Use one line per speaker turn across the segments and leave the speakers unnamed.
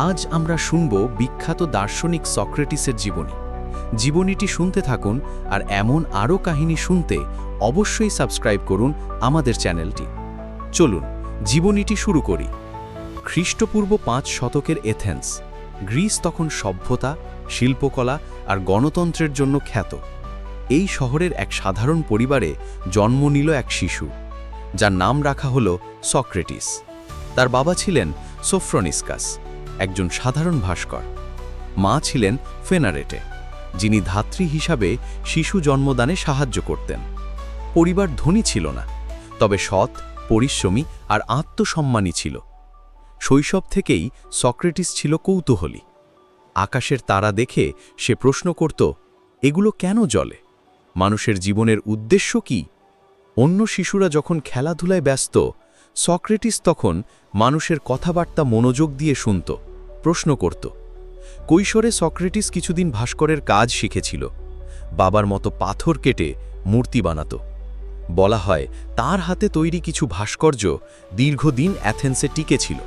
আজ আমরা শুনব বিখ্যাত দার্শনিক সক্রেটিসের জীবনীটি শুনতে থাকুন আর এমন আরও কাহিনী শুনতে অবশ্যই সাবস্ক্রাইব করুন আমাদের চ্যানেলটি। চলুন জীবনীটি শুরু করি। খ্রিস্টপূর্ব 5 শতকের এথেন্স, গ্রিস তখন সভ্যতা, শিল্পকলা আর গণতন্ত্রের জন্য খ্যাত। এই শহরের এক সাধারণ পরিবারে জন্ম নিল এক শিশু, যার নাম রাখা হল সক্রেটিস। তার বাবা ছিলেন সোফ্রনিসকাস, একজন সাধারণ ভাস্কর। মা ছিলেন ফেনারেটে, যিনি ধাত্রী হিসাবে শিশু জন্মদানে সাহায্য করতেন। পরিবার ধনী ছিল না, তবে সৎ, পরিশ্রমী আর আত্মসম্মানী ছিল। শৈশব থেকেই সক্রেটিস ছিল কৌতূহলী। আকাশের তারা দেখে সে প্রশ্ন করত, এগুলো কেন জ্বলে? মানুষের জীবনের উদ্দেশ্য কি? অন্য শিশুরা যখন খেলাধুলায় ব্যস্ত, সক্রেটিস তখন মানুষের কথাবার্তা মনোযোগ দিয়ে শুনত, প্রশ্ন করত। কৈশোরে সক্রেটিস কিছুদিন ভাস্করের কাজ শিখেছিল। বাবার মতো পাথর কেটে মূর্তি বানাত। বলা হয় তার হাতে তৈরি কিছু ভাস্কর্য দীর্ঘদিন অ্যাথেন্সে টিকে ছিল।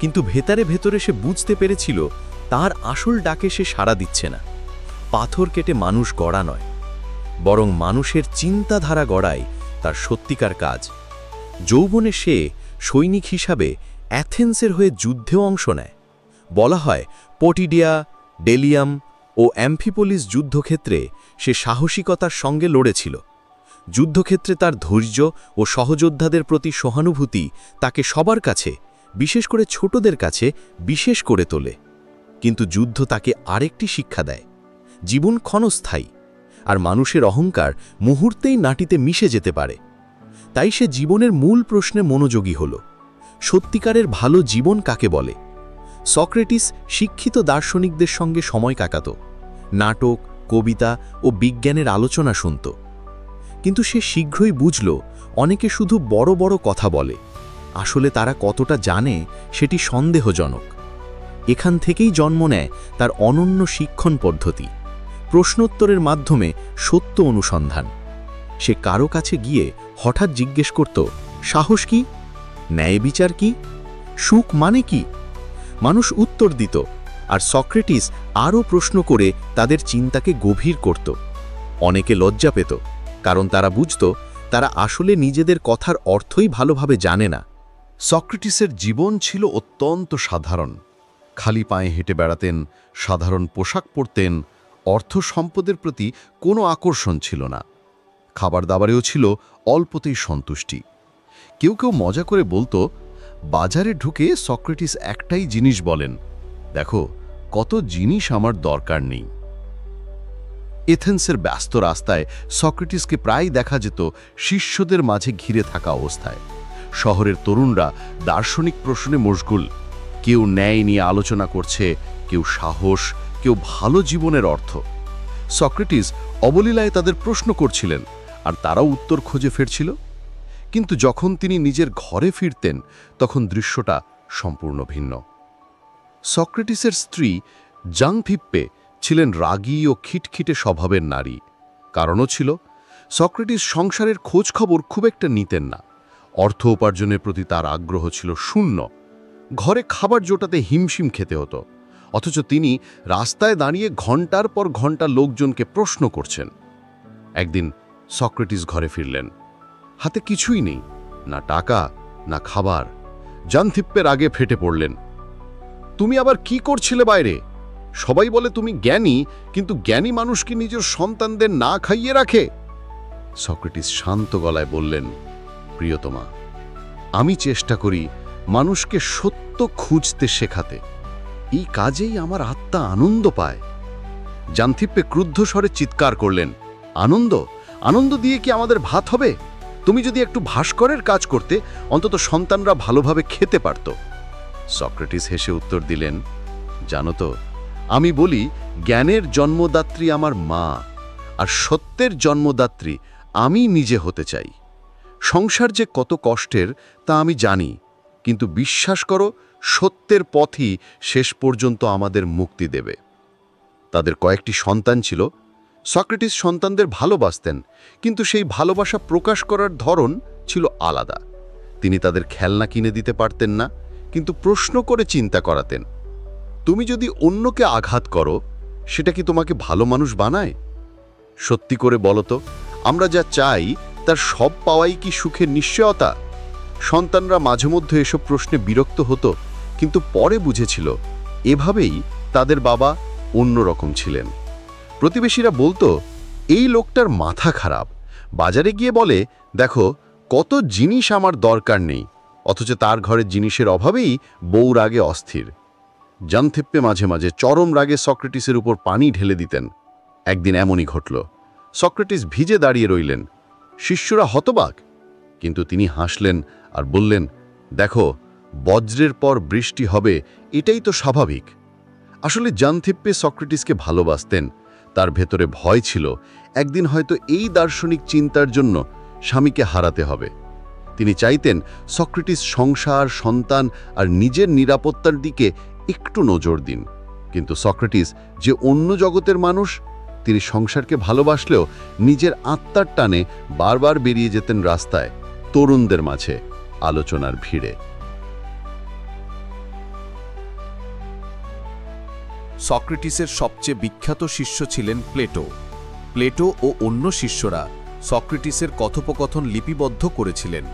কিন্তু ভেতরে ভেতরে সে বুঝতে পেরেছিল তার আসল ডাকে সে সাড়া দিচ্ছে না। পাথর কেটে মানুষ গড়া নয়, বরং মানুষের চিন্তাধারা গড়াই তার সত্যিকার কাজ। যৌবনে সে সৈনিক হিসাবে অ্যাথেন্সের হয়ে যুদ্ধেও অংশ নেয়। বলা হয় পটিডিয়া, ডেলিয়াম ও অ্যাম্ফিপোলিস যুদ্ধক্ষেত্রে সে সাহসিকতার সঙ্গে লড়েছিল। যুদ্ধক্ষেত্রে তার ধৈর্য ও সহযোদ্ধাদের প্রতি সহানুভূতি তাকে সবার কাছে, বিশেষ করে ছোটদের কাছে, বিশেষ করে তোলে। কিন্তু যুদ্ধ তাকে আরেকটি শিক্ষা দেয়, জীবন ক্ষণস্থায়ী, আর মানুষের অহংকার মুহূর্তেই মাটিতে মিশে যেতে পারে। তাই সে জীবনের মূল প্রশ্নে মনোযোগী হল, সত্যিকারের ভালো জীবন কাকে বলে? সক্রেটিস শিক্ষিত দার্শনিকদের সঙ্গে সময় কাটাত, নাটক, কবিতা ও বিজ্ঞানের আলোচনা শুনত। কিন্তু সে শীঘ্রই বুঝল অনেকে শুধু বড় বড় কথা বলে, আসলে তারা কতটা জানে সেটি সন্দেহজনক। এখান থেকেই জন্ম নেয় তার অনন্য শিক্ষণ পদ্ধতি, প্রশ্নোত্তরের মাধ্যমে সত্য অনুসন্ধান। সে কারো কাছে গিয়ে হঠাৎ জিজ্ঞেস করত, সাহস কি? ন্যায় বিচার কি? সুখ মানে কি? মানুষ উত্তর দিত, আর সক্রেটিস আরও প্রশ্ন করে তাদের চিন্তাকে গভীর করত। অনেকে লজ্জা পেত, কারণ তারা বুঝত তারা আসলে নিজেদের কথার অর্থই ভালোভাবে জানে না।
সক্রেটিসের জীবন ছিল অত্যন্ত সাধারণ। খালি পায়ে হেঁটে বেড়াতেন, সাধারণ পোশাক পরতেন, অর্থ সম্পদের প্রতি কোনো আকর্ষণ ছিল না। খাবার দাবারেও ছিল অল্পতেই সন্তুষ্টি। কেউ কেউ মজা করে বলতো, বাজারে ঢুকে সক্রেটিস একটাই জিনিস বলেন, দেখো কত জিনিস আমার দরকার নেই। এথেন্সের ব্যস্ত রাস্তায় সক্রেটিসকে প্রায় দেখা যেত শিষ্যদের মাঝে ঘিরে থাকা অবস্থায়। শহরের তরুণরা দার্শনিক প্রশ্নে মশগুল। কেউ ন্যায় নিয়ে আলোচনা করছে, কেউ সাহস, কেউ ভালো জীবনের অর্থ। সক্রেটিস অবলীলায় তাদের প্রশ্ন করছিলেন, আর তারাও উত্তর খুঁজে ফিরছিল। কিন্তু যখন তিনি নিজের ঘরে ফিরতেন, তখন দৃশ্যটা সম্পূর্ণ ভিন্ন। সক্রেটিসের স্ত্রী জাংথিপ্পে ছিলেন রাগী ও খিটখিটে স্বভাবের নারী। কারণও ছিল, সক্রেটিস সংসারের খোঁজখবর খুব একটা নিতেন না। অর্থ উপার্জনের প্রতি তার আগ্রহ ছিল শূন্য। ঘরে খাবার জোটাতে হিমশিম খেতে হতো, অথচ তিনি রাস্তায় দাঁড়িয়ে ঘন্টার পর ঘন্টা লোকজনকে প্রশ্ন করছেন। একদিন সক্রেটিস ঘরে ফিরলেন, হাতে কিছুই নেই, না টাকা, না খাবার। জাংথিপ্পের আগে ফেটে পড়লেন, তুমি আবার কি করছিলে বাইরে? সবাই বলে তুমি জ্ঞানী, কিন্তু জ্ঞানী মানুষ কি নিজের সন্তানদের না খাইয়ে রাখে? সক্রেটিস শান্ত গলায় বললেন, প্রিয়তমা, আমি চেষ্টা করি মানুষকে সত্য খুঁজতে শেখাতে। এই কাজেই আমার আত্মা আনন্দ পায়। জাংথিপ্পে ক্রুদ্ধ স্বরে চিৎকার করলেন, আনন্দ? আনন্দ দিয়ে কি আমাদের ভাত হবে? তুমি যদি একটু ভাস্করের কাজ করতে, অন্তত সন্তানরা ভালোভাবে খেতে পারত। সক্রেটিস হেসে উত্তর দিলেন, জানো তো, আমি বলি জ্ঞানের জন্মদাত্রী আমার মা, আর সত্যের জন্মদাত্রী আমি নিজে হতে চাই। সংসার যে কত কষ্টের তা আমি জানি, কিন্তু বিশ্বাস করো, সত্যের পথই শেষ পর্যন্ত আমাদের মুক্তি দেবে। তাদের কয়েকটি সন্তান ছিল। সক্রেটিস সন্তানদের ভালোবাসতেন, কিন্তু সেই ভালোবাসা প্রকাশ করার ধরন ছিল আলাদা। তিনি তাদের খেলনা কিনে দিতে পারতেন না, কিন্তু প্রশ্ন করে চিন্তা করাতেন। তুমি যদি অন্যকে আঘাত করো, সেটা কি তোমাকে ভালো মানুষ বানায়? সত্যি করে বলো তো, আমরা যা চাই তার সব পাওয়াই কি সুখের নিশ্চয়তা? সন্তানরা মাঝে মধ্যে এসব প্রশ্নে বিরক্ত হতো, কিন্তু পরে বুঝেছিল এভাবেই তাদের বাবা অন্যরকম ছিলেন। প্রতিবেশীরা বলতো, এই লোকটার মাথা খারাপ, বাজারে গিয়ে বলে, দেখো কত জিনিস আমার দরকার নেই, অথচ তার ঘরের জিনিসের অভাবেই বউ রাগে অস্থির। জানথেপ্পে মাঝে মাঝে চরম রাগে সক্রেটিসের উপর পানি ঢেলে দিতেন। একদিন এমনই ঘটল। সক্রেটিস ভিজে দাঁড়িয়ে রইলেন। শিষ্যরা হতবাক, কিন্তু তিনি হাসলেন আর বললেন, দেখো, বজ্রের পর বৃষ্টি হবে, এটাই তো স্বাভাবিক। আসলে জানথেপ্পে সক্রেটিসকে ভালোবাসতেন। তার ভেতরে ভয় ছিল, একদিন হয়তো এই দার্শনিক চিন্তার জন্য স্বামীকে হারাতে হবে। তিনি চাইতেন সক্রেটিস সংসার, সন্তান আর নিজের নিরাপত্তার দিকে একটু নজর দিন। কিন্তু সক্রেটিস যে অন্য জগতের মানুষ, তিনি সংসারকে ভালোবাসলেও নিজের আত্মার টানে বারবার বেরিয়ে যেতেন রাস্তায়, তরুণদের মাঝে, আলোচনার ভিড়ে।
সক্রেটিসের সবচেয়ে বিখ্যাত শিষ্য ছিলেন প্লেটো। প্লেটো ও অন্য শিষ্যরা সক্রেটিসের কথোপকথন লিপিবদ্ধ করেছিলেন,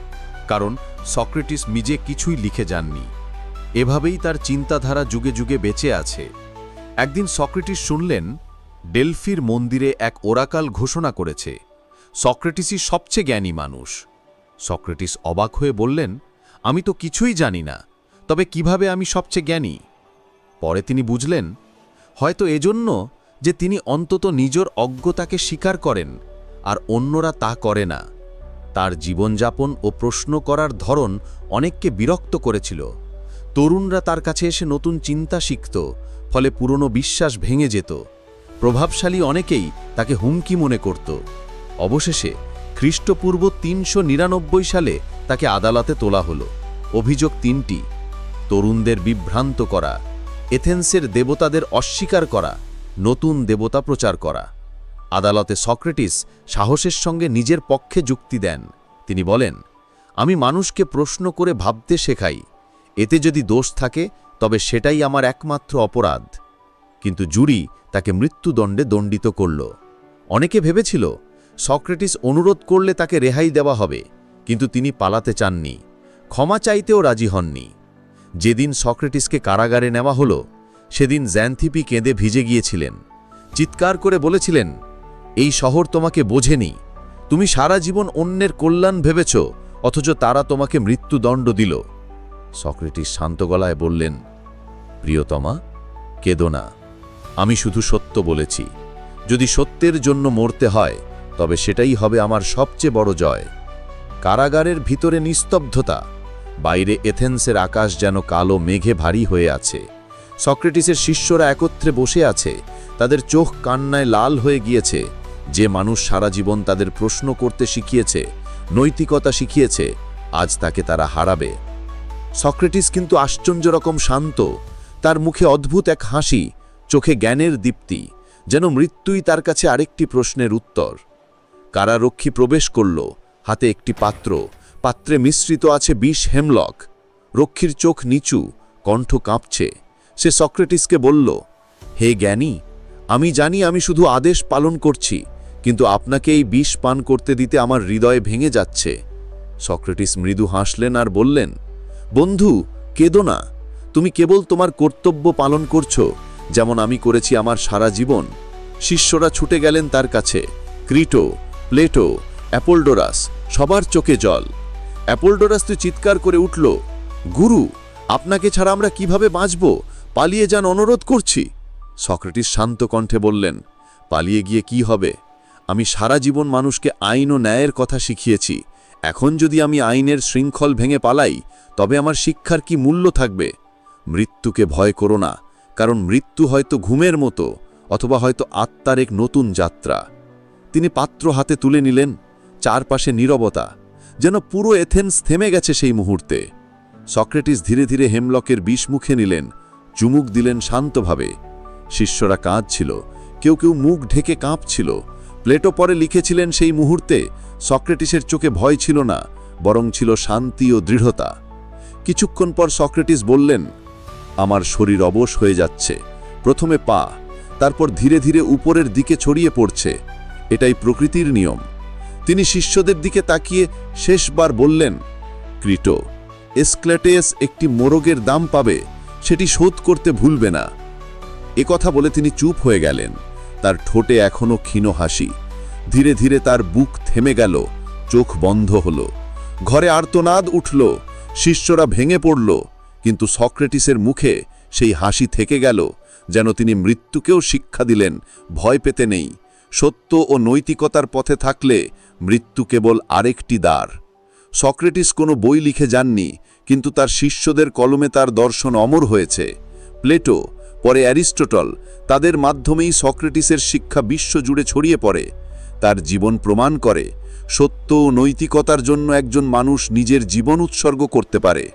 কারণ সক্রেটিস নিজে কিছুই লিখে যাননি। এভাবেই তার চিন্তাধারা যুগে যুগে বেঁচে আছে। একদিন সক্রেটিস শুনলেন, ডেলফির মন্দিরে এক ওরাকাল ঘোষণা করেছে সক্রেটিসই সবচেয়ে জ্ঞানী মানুষ। সক্রেটিস অবাক হয়ে বললেন, আমি তো কিছুই জানি না, তবে কিভাবে আমি সবচেয়ে জ্ঞানী? পরে তিনি বুঝলেন, হয়তো এজন্য যে তিনি অন্তত নিজের অজ্ঞতাকে স্বীকার করেন, আর অন্যরা তা করে না। তার জীবনযাপন ও প্রশ্ন করার ধরন অনেককে বিরক্ত করেছিল। তরুণরা তার কাছে এসে নতুন চিন্তা শিখত, ফলে পুরনো বিশ্বাস ভেঙে যেত। প্রভাবশালী অনেকেই তাকে হুমকি মনে করত। অবশেষে খ্রিস্টপূর্ব ৩৯৯ সালে তাকে আদালতে তোলা হলো। অভিযোগ তিনটি: তরুণদের বিভ্রান্ত করা, এথেন্সের দেবতাদের অস্বীকার করা, নতুন দেবতা প্রচার করা। আদালতে সক্রেটিস সাহসের সঙ্গে নিজের পক্ষে যুক্তি দেন। তিনি বলেন, আমি মানুষকে প্রশ্ন করে ভাবতে শেখাই, এতে যদি দোষ থাকে তবে সেটাই আমার একমাত্র অপরাধ। কিন্তু জুরি তাকে মৃত্যুদণ্ডে দণ্ডিত করল। অনেকে ভেবেছিল সক্রেটিস অনুরোধ করলে তাকে রেহাই দেওয়া হবে, কিন্তু তিনি পালাতে চাননি, ক্ষমা চাইতেও রাজি হননি। যেদিন সক্রেটিসকে কারাগারে নেওয়া হলো, সেদিন জ্যানথিপি কেঁদে ভিজে গিয়েছিলেন। চিৎকার করে বলেছিলেন, এই শহর তোমাকে বোঝেনি, তুমি সারা জীবন অন্যের কল্যাণ ভেবেছ, অথচ তারা তোমাকে মৃত্যুদণ্ড দিল। সক্রেটিস শান্ত গলায় বললেন, প্রিয়তমা, কেঁদো না, আমি শুধু সত্য বলেছি। যদি সত্যের জন্য মরতে হয়, তবে সেটাই হবে আমার সবচেয়ে বড় জয়। কারাগারের ভিতরে নিস্তব্ধতা, বাইরে এথেন্সের আকাশ যেন কালো মেঘে ভারী হয়ে আছে। সক্রেটিসের শিষ্যরা একত্রে বসে আছে, তাদের চোখ কান্নায় লাল হয়ে গিয়েছে। যে মানুষ সারা জীবন তাদের প্রশ্ন করতে শিখিয়েছে, নৈতিকতা শিখিয়েছে, আজ তাকে তারা হারাবে। সক্রেটিস কিন্তু আশ্চর্য রকম শান্ত, তার মুখে অদ্ভুত এক হাসি, চোখে জ্ঞানের দীপ্তি, যেন মৃত্যুই তার কাছে আরেকটি প্রশ্নের উত্তর। কারারক্ষী প্রবেশ করল, হাতে একটি পাত্র, পাত্রে মিশ্রিত আছে বিষ হেমলক। রক্ষীর চোখ নিচু, কণ্ঠ কাঁপছে। সে সক্রেটিসকে বলল, হে জ্ঞানী, আমি জানি আমি শুধু আদেশ পালন করছি, কিন্তু আপনাকে এই বিষ পান করতে দিতে আমার হৃদয় ভেঙে যাচ্ছে। সক্রেটিস মৃদু হাসলেন আর বললেন, বন্ধু, কেঁদো না, তুমি কেবল তোমার কর্তব্য পালন করছো, যেমন আমি করেছি আমার সারা জীবন। শিষ্যরা ছুটে গেলেন তার কাছে, ক্রিটো, প্লেটো, অ্যাপোল্ডোরাস, সবার চোখে জল। অ্যাপোল্ডোরাস তো চিৎকার করে উঠল, গুরু, আপনাকে ছাড়া আমরা কিভাবে বাঁচব? পালিয়ে যান, অনুরোধ করছি। সক্রেটিস শান্ত কণ্ঠে বললেন, পালিয়ে গিয়ে কি হবে? আমি সারা জীবন মানুষকে আইন ও ন্যায়ের কথা শিখিয়েছি। এখন যদি আমি আইনের শৃঙ্খল ভেঙে পালাই, তবে আমার শিক্ষার কি মূল্য থাকবে? মৃত্যুকে ভয় করো না, কারণ মৃত্যু হয়তো ঘুমের মতো, অথবা হয়তো আত্মার এক নতুন যাত্রা। তিনি পাত্র হাতে তুলে নিলেন। চারপাশে নীরবতা, যেন পুরো এথেন্স থেমে গেছে সেই মুহূর্তে। সক্রেটিস ধীরে ধীরে হেমলকের বিষ মুখে নিলেন, চুমুক দিলেন শান্তভাবে। শিষ্যরা কাঁদছিল, কেউ কেউ মুখ ঢেকে কাঁপছিল। প্লেটো পরে লিখেছিলেন, সেই মুহূর্তে সক্রেটিসের চোখে ভয় ছিল না, বরং ছিল শান্তি ও দৃঢ়তা। কিছুক্ষণ পর সক্রেটিস বললেন,
আমার শরীর অবশ হয়ে যাচ্ছে, প্রথমে পা, তারপর ধীরে ধীরে উপরের দিকে ছড়িয়ে পড়ছে। এটাই প্রকৃতির নিয়ম। তিনি শিষ্যদের দিকে তাকিয়ে শেষবার বললেন, ক্রিটো, এসক্লেটেস একটি মোরগের দাম পাবে, সেটি শোধ করতে ভুলবে না। কথা বলে তিনি চুপ হয়ে গেলেন। তার ঠোঁটে এখনো ক্ষীণ হাসি। ধীরে ধীরে তার বুক থেমে গেল, চোখ বন্ধ হল। ঘরে আর্তনাদ উঠল, শিষ্যরা ভেঙে পড়ল, কিন্তু সক্রেটিসের মুখে সেই হাসি থেকে গেল, যেন তিনি মৃত্যুকেও শিক্ষা দিলেন ভয় পেতে নেই। সত্য ও নৈতিকতার পথে থাকলে মৃত্যু কেবল আরেকটি দ্বার। সক্রেটিস কোনো বই লিখে যাননি, কিন্তু তার শিষ্যদের কলমে তার দর্শন অমর হয়েছে। প্লেটো, পরে অ্যারিস্টটল, তাদের মাধ্যমেই সক্রেটিসের শিক্ষা বিশ্বজুড়ে ছড়িয়ে পড়ে। তার জীবন প্রমাণ করে, সত্য ও নৈতিকতার জন্য একজন মানুষ নিজের জীবন উৎসর্গ করতে পারে।